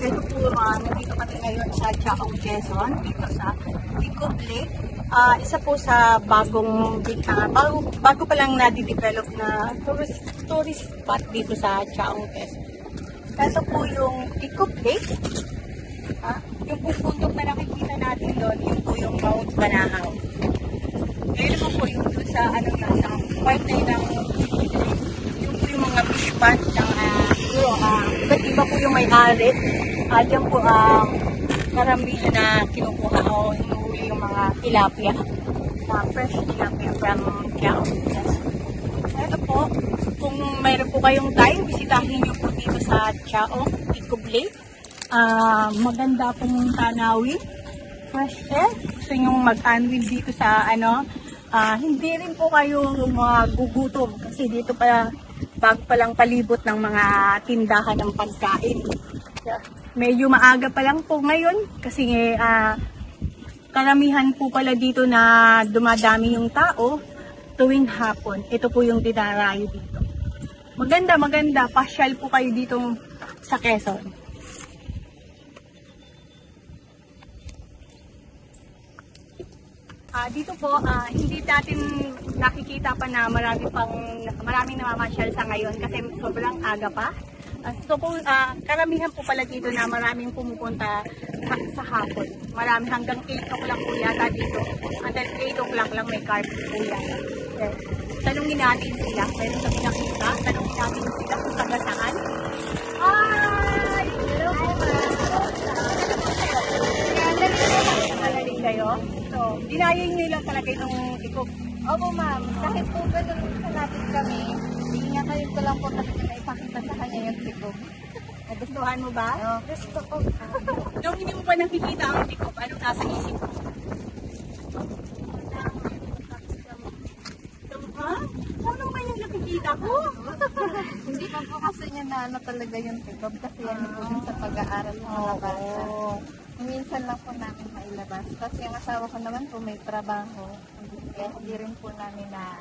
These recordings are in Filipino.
Ito po, nandito kami ngayon sa Chaong, Quezon, dito sa Ticob Lake. Isa po sa bago pa lang na-develop na tourist spot dito sa Chaong, Quezon. Ito po yung Ticob Lake. Yung bundok na nakikita natin doon, yun po yung Mount Banahaw. Ngayon naman po yung doon sa nasa part na yun ng Ticob Lake. Yung po yung mga fish pond ng iba't iba po yung may-ari. Diyan po karamihan na kinukuha o hinuhuli yung mga tilapia. Fresh tilapia from Quiao. Yes. Ito po, kung mayroon po kayong time, bisitahin nyo po dito sa Chaong, Ticob Lake. Maganda pong tanawin. Fresh air. Gusto nyo mag-unwill dito sa hindi rin po kayo magugutom kasi dito bago pa lang palibot ng mga tindahan ng pagkain. Medyo maaga pa lang po ngayon kasi karamihan po pala dito na dumadami yung tao tuwing hapon. Ito po yung dinarayo dito. Maganda. Pasyal po kayo dito sa Quezon. Dito po, hindi natin nakikita pa na maraming namamasyal sa ngayon kasi sobrang aga pa. Karamihan po pala dito na maraming pumupunta sa hapon. Marami hanggang 8 o'clock po yata dito. Until 8 o'clock lang may carpet po yata. Okay. Tanungin natin sila. Meron kami nakita. Tanungin natin sila kung taga saan. Hi! Hello po Magaling kayo? So, dinayin nyo lang talaga itong Ticob. Opo ma'am, kahit po ganun natin kami, ingatan ko lang po talaga na ipakita sa kanya yung Ticob. Nagustuhan mo ba? Gusto ko. Nung hindi mo pa nakikita ang Ticob, anong nasa isip mo? Ha? Ano ba yung nakikita ko? Hindi pa po kasi niya na talaga yung Ticob kasi yan po dun sa pag-aaral ng mga bata. Minsan lang po namin mailabas. Kasi yung asawa ko naman po may trabaho. Kaya hindi rin po namin na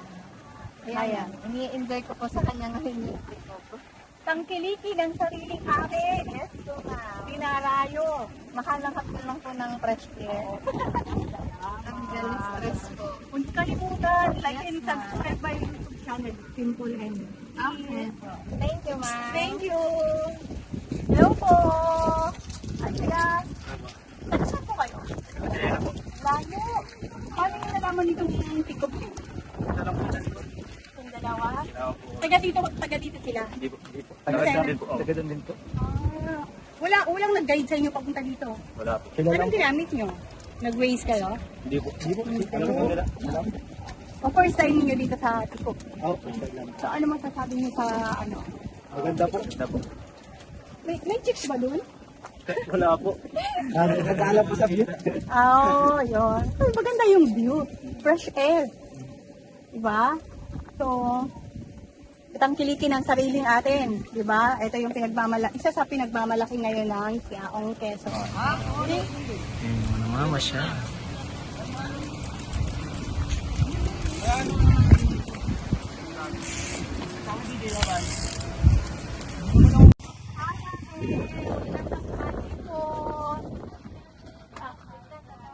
kaya. Ini-enjoy ko po sa kanya ngayon yung Ticob. Tangkiliki ng sariling ate. Yes po ma'am. Pinarayo. Makalangat ko lang po ng fresh air. Ang galing stress po. Huwag kalimutan, like and subscribe my YouTube channel. Simple and Okay. Thank you ma'am. Thank you. Hello po. Andrea. Saan po kayo? Layo. Paano yung nalaman nitong Ticob Lake? Yung dalawa? Taga dito sila? Hindi po. Taga doon din po. Walang nag-guide sa inyo papunta dito? Wala po. Anong ginamit nyo? Nag-waze kayo? Hindi po. Alam po nila. O first time niyo dito sa Ticob? Oo, lang. So ano masasabi niyo sa Maganda po. May chicks ba doon? Wala po. Nag-aalam po sa view. Yun. So, maganda yung view. Fresh air. Diba? So, itang kiliki ng sariling atin. Diba? Ito yung isa sa pinagmamalaki ngayon ng Chaong, Quezon. Okay? Mama siya.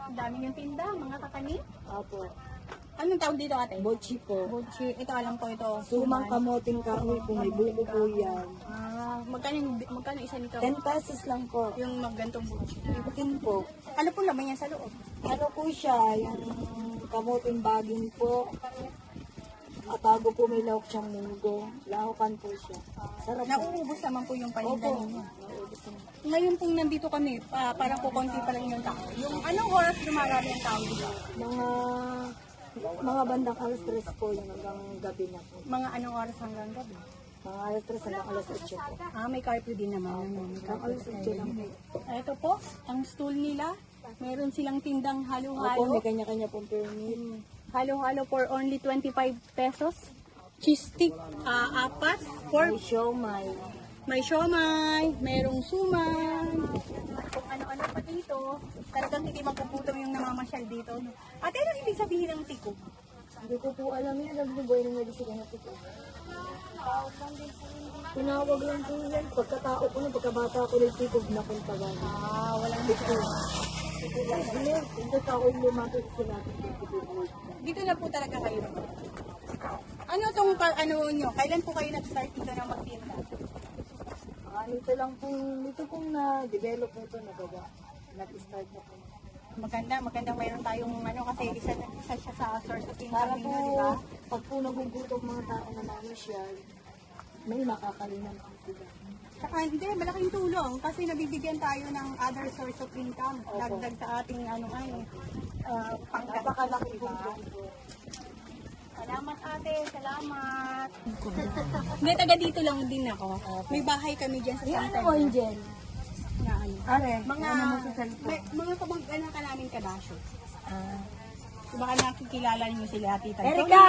Ang dami yung tinda, mga kakanin. Opo. Anong tawag dito ate? Bochi po. Butchi. Ito alam ko ito. Sumang kamoting kahoy po. May buko po yan. Magkano isa nito? 10 pesos lang po. Yung magantong butchi. Ibutin po. Ano po laman yan sa loob? Ano po siya? Yung kamoting baging po. Atago po may lahok siyang munggo. Lahokan po siya. Sarap po. Nauubos naman po yung paninda Opo. ninyo. Nauubos naman. Ngayon pong nandito kami, parang po konti pa lang yung tao. Yung anong oras dumarami ang tao dito? Mga bandang alas 3 po yung hanggang gabi na po. Mga anong oras hanggang gabi? Mga alas 3 hanggang alas 8 po. May curfew din naman. Hanggang alas 8 lang po. Ito po, ang stool nila. Meron silang tindang Opo, halo-halo. may kanya-kanya pong permit. Halo-halo for only 25 pesos. Cheese stick, 4. May siomay. May siomay, merong suman. Kung ano-ano pa dito. Talagang hindi magugutom yung namamasyal dito. Ate, ano ibig sabihin ng Ticob? Hindi ko po alam yun. Alam mo, buhay na medyo sila na po. Tinawag lang po yan. Pagkatao ko na, pagkabata ko ng tikob na kung tagal. Walang Hindi ka ako lumapit sa natin. Dito na po talaga kayo. Ano tong ano nyo? Kailan po kayo nag-start dito na magtinda? Ito pong na-develop ito, nagawa. Nag-start na po. Maganda mayroon tayong ano kasi isa siya sa source of Para income po, nyo, di ba? pag po nagugutom mga tao na mamasyal, may makakalinan po sila. Saka hindi, malaking tulong kasi nabibigyan tayo ng other source of income. Opo. Dagdag sa ating ano ay pangkat. Napakalaki po Diba? ito. Salamat ate, salamat. Hindi, taga dito lang din ako. May bahay kami dyan sa Yung Santa ano mo, Angel? na ano. Are, Mga, ano mo sa cellphone? mga kamag-anak ka namin kabasyo. Baka nakikilala niyo sila, tita. Erika!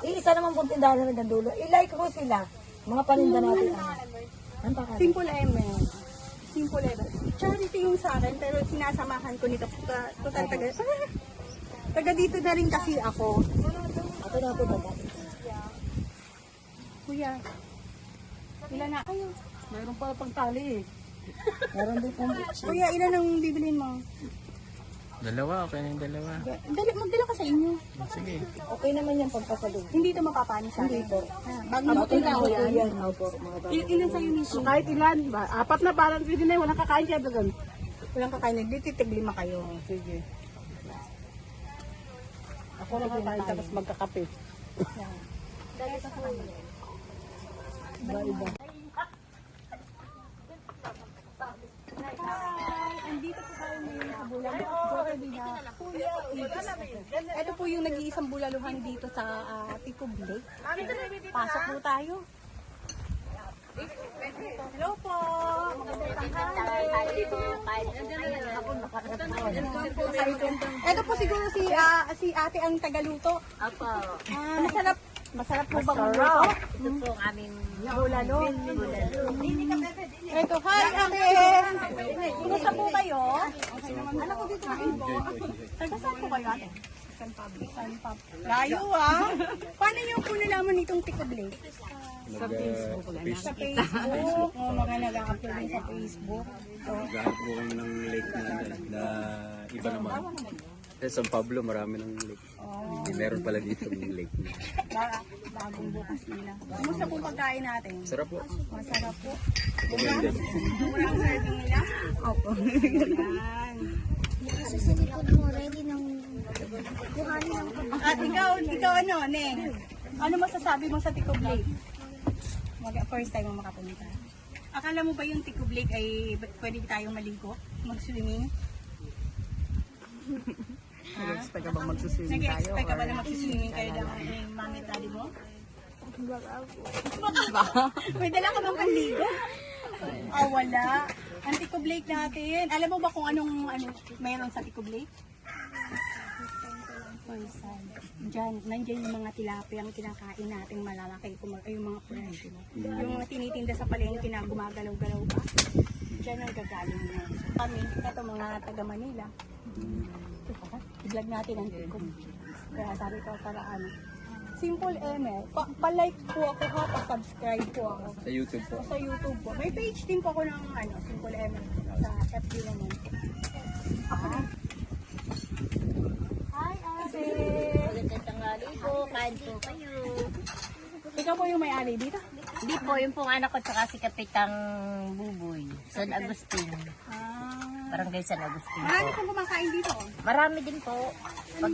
Isa naman pong tindahan namin ng dulo. I-like ko sila. Mga paninda natin. Ang pakala. Simple M. Simple M. Charity yung sa akin, pero sinasamahan ko nito. Total taga dito na rin kasi ako. Ako na po ba? Kuya, ilan na kayo? Mayroon pa pang tali eh. Meron din pong Kuya, ilan ang bibilin mo? Dalawa, okay na yung dalawa. Magdala ka sa inyo. Sige. okay naman yan pagpapaluin. Hindi ito mapapani sa akin. Hindi po. Bago mo ito Ako yan. Opo, mga bata. Ilan sa'yo nito? Kahit ilan, apat na parang pwede na yun, walang kakain siya doon. Walang kakain. Titig 5 kayo. Sige. Ako lang kakain tapos magkakape. Andito po tayo ngayon sa Bulaluhan. Kuya, ito po yung nag-iisang bulaluhan dito sa Ticob Lake. Pasok po tayo. Hello po! Ito po siguro si ate ang tagaluto. Opo. Masarap po bang luto? Ito po ang aming Bulalo. Ito, hi ate! Kumusta po kayo? Ano po dito na po? Taga saan po kayo ate? San Pablo. Layo Paano niyo po nalaman itong Ticob Lake? Sa Facebook lang. Sa Facebook. Mga nag-upload din sa Facebook. Naghahanap po kami ng lake na iba naman. Sa San Pablo, marami ng lake. Meron pala dito ng lake. Bagong bukas nila. Kumusta po pagkain natin? Sarap po. Masarap po. Maganda. Mura ang serving nila? Opo. Yan. Kasi sa likod mo, ready ng buhanin ng At ikaw ano, Neng? Ano masasabi mo sa Ticob Lake? First time mo makapunta. Akala mo ba yung Ticob Lake ay pwede tayong maligo? Mag-swimming? Nag-expect ka bang magsuswimming tayo? Nag-expect ka ba na mag-swimming kayo lang ng mami at daddy mo? May dala ka bang panligo? Wala. Ang Ticob Lake natin. Alam mo ba kung anong meron sa Ticob Lake? Diyan, nandiyan yung mga tilapia ang kinakain natin malalaki. Yung mga fresh. Yung mga tinitinda sa palengke na gumagalaw-galaw pa. Diyan ang gagaling mo. Kami, ito mga taga Manila. I-vlog natin ang Ticob. Kaya sabi ko para ano. Simple pa-like po ako pa-subscribe po ako. Sa YouTube po. Sa YouTube po. May page din po ako ng Simple sa FB naman. Hi, ate! magandang tanghali po. Kain po kayo. Ikaw po yung may-ari dito? Hindi po, yung pong anak ko tsaka si Kapitang Buboy. San Agustin. Barangay San Agustin Marami po. pong kumakain dito. Marami din po. Pag,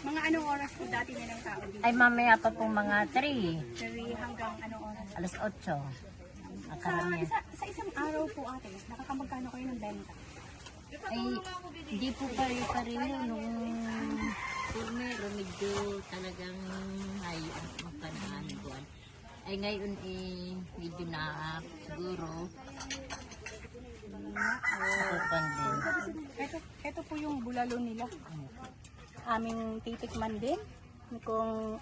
Mga anong oras po dati nilang tao dito? ay mamaya pa pong mga 3. 3 hanggang anong oras? Alas 8. Ang karamihan. Sa isang araw po ate, nakakamagkano kayo ng benta? Ay, hindi po pare-pareho nung turmero medyo talagang ay magpanaan buwan. Ay ngayon medyo na siguro sukupan din. Ito po yung bulalo nila. Aming titikman din. Kung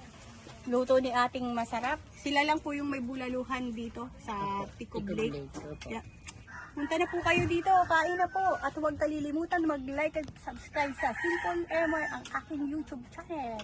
luto ni ating masarap. Sila lang po yung may bulaluhan dito sa Ticob Lake. Yeah. Punta na po kayo dito, kain na po. At huwag kalilimutan mag-like at subscribe sa Simple MR, ang aking YouTube channel.